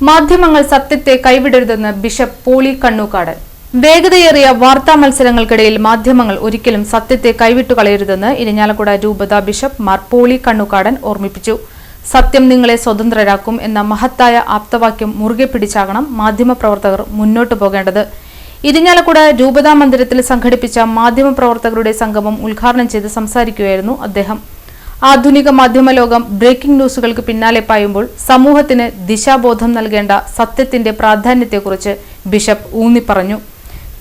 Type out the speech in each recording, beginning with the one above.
മാധ്യമങ്ങൾ സത്യത്തെ കൈവിടരുതെന്ന് ബിഷപ്പ് പോളി കണ്ണൂക്കാടൻ. വേഗതയേറിയ വാർത്താ മത്സരങ്ങൾക്കിടയിൽ മാധ്യമങ്ങൾ ഒരിക്കലും സത്യത്തെ കൈവിട്ടുകളയരുതെന്ന് ഇരിഞ്ഞാലക്കുട രൂപത ബിഷപ്പ് മാർ പോളി കണ്ണൂക്കാടൻ ഓർമ്മിപ്പിച്ചു. സത്യം നിങ്ങളെ സ്വതന്ത്രരാക്കും എന്ന മഹത്തായ ആപ്തവാക്യം മുറുകെ പിടിച്ചാകണം മാധ്യമപ്രവർത്തകർ മുന്നോട്ടു പോകേണ്ടത്. ഇരിഞ്ഞാലക്കുട രൂപതാ മന്ദിരത്തിൽ സംഘടിപ്പിച്ച മാധ്യമപ്രവർത്തകരുടെ സംഗമം ഉദ്ഘാടനം ചെയ്ത് സംസാരിക്കുകയായിരുന്നു അദ്ദേഹം. ആധുനിക മാധ്യമ ലോകം ബ്രേക്കിംഗ് ന്യൂസുകൾക്ക് പിന്നാലെ പായുമ്പോൾ സമൂഹത്തിന് ദിശാബോധം നൽകേണ്ട സത്യത്തിന്റെ പ്രാധാന്യത്തെക്കുറിച്ച് ബിഷപ്പ് ഊന്നിപ്പറഞ്ഞു.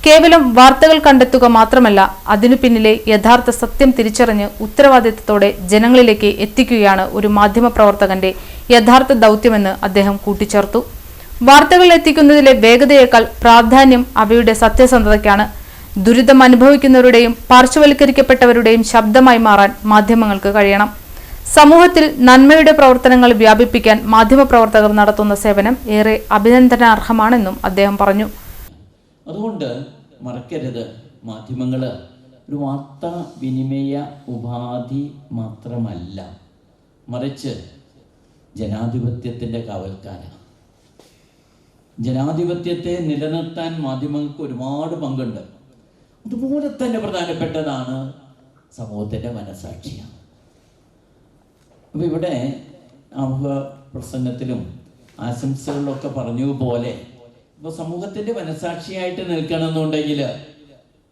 കേവലം വാർത്തകൾ കണ്ടെത്തുക മാത്രമല്ല, അതിനു പിന്നിലെ യഥാർത്ഥ സത്യം തിരിച്ചറിഞ്ഞ് ഉത്തരവാദിത്തത്തോടെ ജനങ്ങളിലേക്ക് എത്തിക്കുകയാണ് ഒരു മാധ്യമപ്രവർത്തകന്റെ യഥാർത്ഥ ദൗത്യമെന്ന് അദ്ദേഹം കൂട്ടിച്ചേർത്തു. വാർത്തകൾ എത്തിക്കുന്നതിലെ വേഗതയേക്കാൾ പ്രാധാന്യം അവയുടെ സത്യസന്ധതയ്ക്കാണ്. ദുരിതം അനുഭവിക്കുന്നവരുടെയും പാർശ്വവൽക്കരിക്കപ്പെട്ടവരുടെയും ശബ്ദമായി മാറാൻ മാധ്യമങ്ങൾക്ക് കഴിയണം. സമൂഹത്തിൽ നന്മയുടെ പ്രവർത്തനങ്ങൾ വ്യാപിപ്പിക്കാൻ മാധ്യമപ്രവർത്തകർ നടത്തുന്ന സേവനം ഏറെ അഭിനന്ദനാർഹമാണെന്നും അദ്ദേഹം പറഞ്ഞു. അതുകൊണ്ട് മറക്കരുത്, മാധ്യമങ്ങൾ ഒരു വാർത്താ വിനിമയ ഉപാധി മാത്രമല്ല, മറിച്ച് ജനാധിപത്യത്തിൻ്റെ കാവൽക്കാരാണ്. ജനാധിപത്യത്തെ നിലനിർത്താൻ മാധ്യമങ്ങൾക്ക് ഒരുപാട് പങ്കുണ്ട്. അതുപോലെ തന്നെ പ്രധാനപ്പെട്ടതാണ് സമൂഹത്തിൻ്റെ മനസാക്ഷിയാണ്. അപ്പോൾ ഇവിടെ പ്രസംഗത്തിലും ആശംസകളിലൊക്കെ പറഞ്ഞതുപോലെ ഇപ്പോൾ സമൂഹത്തിൻ്റെ മനസാക്ഷിയായിട്ട് നിൽക്കണമെന്നുണ്ടെങ്കിൽ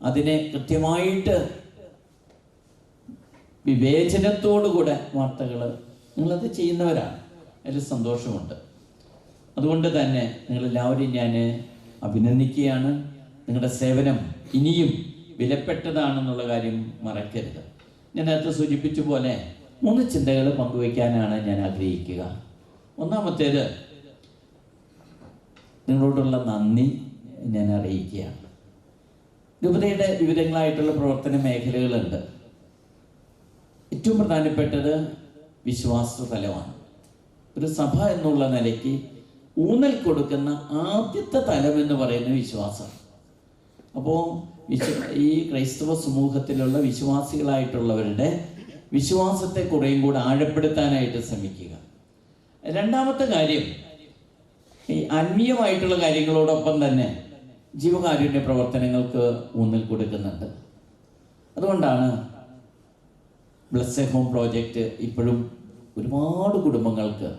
അതിനെ കൃത്യമായിട്ട് വിവേചനത്തോടുകൂടെ വാർത്തകൾ നിങ്ങളത് ചെയ്യുന്നവരാണ്. അതിൽ സന്തോഷമുണ്ട്. അതുകൊണ്ട് തന്നെ നിങ്ങളെല്ലാവരെയും ഞാൻ അഭിനന്ദിക്കുകയാണ്. നിങ്ങളുടെ സേവനം ഇനിയും വിലപ്പെട്ടതാണെന്നുള്ള കാര്യം മറക്കരുത്. ഞാൻ നേരത്തെ സൂചിപ്പിച്ച പോലെ 3 ചിന്തകൾ പങ്കുവയ്ക്കാനാണ് ഞാൻ ആഗ്രഹിക്കുക. ഒന്നാമത്തേത്, നിങ്ങളോടുള്ള നന്ദി ഞാൻ അറിയിക്കുകയാണ്. രൂപതയുടെ വിവിധങ്ങളായിട്ടുള്ള പ്രവർത്തന മേഖലകളുണ്ട്. ഏറ്റവും പ്രധാനപ്പെട്ടത് വിശ്വാസ തലമാണ്. ഒരു സഭ എന്നുള്ള നിലയ്ക്ക് ഊന്നൽ കൊടുക്കുന്ന ആദ്യത്തെ തലം എന്ന് പറയുന്നത് വിശ്വാസം. അപ്പോൾ ഈ ക്രൈസ്തവ സമൂഹത്തിലുള്ള വിശ്വാസികളായിട്ടുള്ളവരുടെ വിശ്വാസത്തെ കുറേയും കൂടെ ആഴപ്പെടുത്താനായിട്ട് ശ്രമിക്കുക. രണ്ടാമത്തെ കാര്യം, ഈ ആത്മീയമായിട്ടുള്ള കാര്യങ്ങളോടൊപ്പം തന്നെ ജീവകാരുണ്യ പ്രവർത്തനങ്ങൾക്ക് ഊന്നൽ കൊടുക്കുന്നുണ്ട്. അതുകൊണ്ടാണ് ബ്ലസ് എ ഹോം പ്രോജക്റ്റ് ഇപ്പോഴും ഒരുപാട് കുടുംബങ്ങൾക്ക്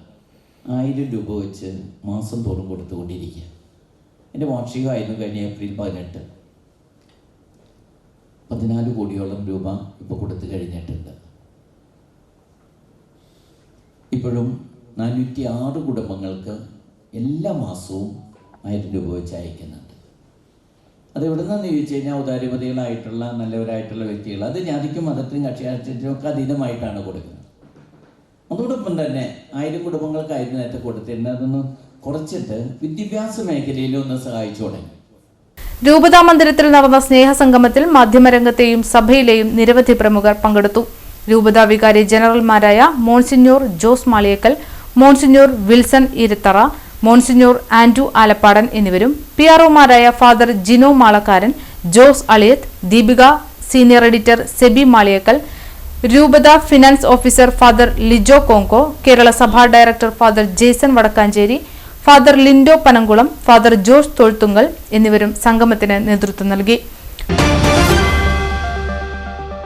1000 രൂപ വെച്ച് മാസം തോറും കൊടുത്തുകൊണ്ടിരിക്കുക. എൻ്റെ വാർഷികമായിരുന്നു കഴിഞ്ഞ ഏപ്രിൽ 18. 14 കോടിയോളം രൂപ ഇപ്പോൾ കൊടുത്തു കഴിഞ്ഞിട്ടുണ്ട്. ഇപ്പോഴും 406 കുടുംബങ്ങൾക്ക് എല്ലാ മാസവും 1000 രൂപ വെച്ച് അയക്കുന്നുണ്ട്. അത് എവിടെ നിന്നാന്ന് ചോദിച്ചു കഴിഞ്ഞാൽ ഉദാരമതികളായിട്ടുള്ള നല്ലവരായിട്ടുള്ള വ്യക്തികൾ, അത് ജാതിക്കും മതത്തിനും കക്ഷിരാഷ്ട്രീയത്തിനും ഒക്കെ അതീതമായിട്ടാണ് കൊടുക്കുന്നത്. അതോടൊപ്പം തന്നെ 1000 കുടുംബങ്ങൾക്കായിരുന്നു നേരത്തെ കൊടുത്തിരുന്നത്. അതൊന്ന് കുറച്ചിട്ട് വിദ്യാഭ്യാസ മേഖലയിൽ ഒന്ന് സഹായിച്ചു തുടങ്ങി. രൂപതാ മന്ദിരത്തിൽ നടന്ന സ്നേഹസംഗമത്തിൽ മാധ്യമരംഗത്തെയും സഭയിലെയും നിരവധി പ്രമുഖർ പങ്കെടുത്തു. രൂപതാ വികാരി ജനറൽമാരായ monsignor Jose Maliyekkal, monsignor Wilson Irathara, monsignor Andrew Alappadan എന്നിവരും PROമാരായ father Jino Malakkaran, Jose Aliyath, Deepika, senior editor Sebi Maliyekkal, രൂപത finance officer father Lijo Kongo, Kerala സഭാ director father Jason Vadakkanchery, father Lindo Panankulam, father Jose Thozhuthunkal എന്നിവരും സംഗമത്തിന് നേതൃത്വം നൽകി.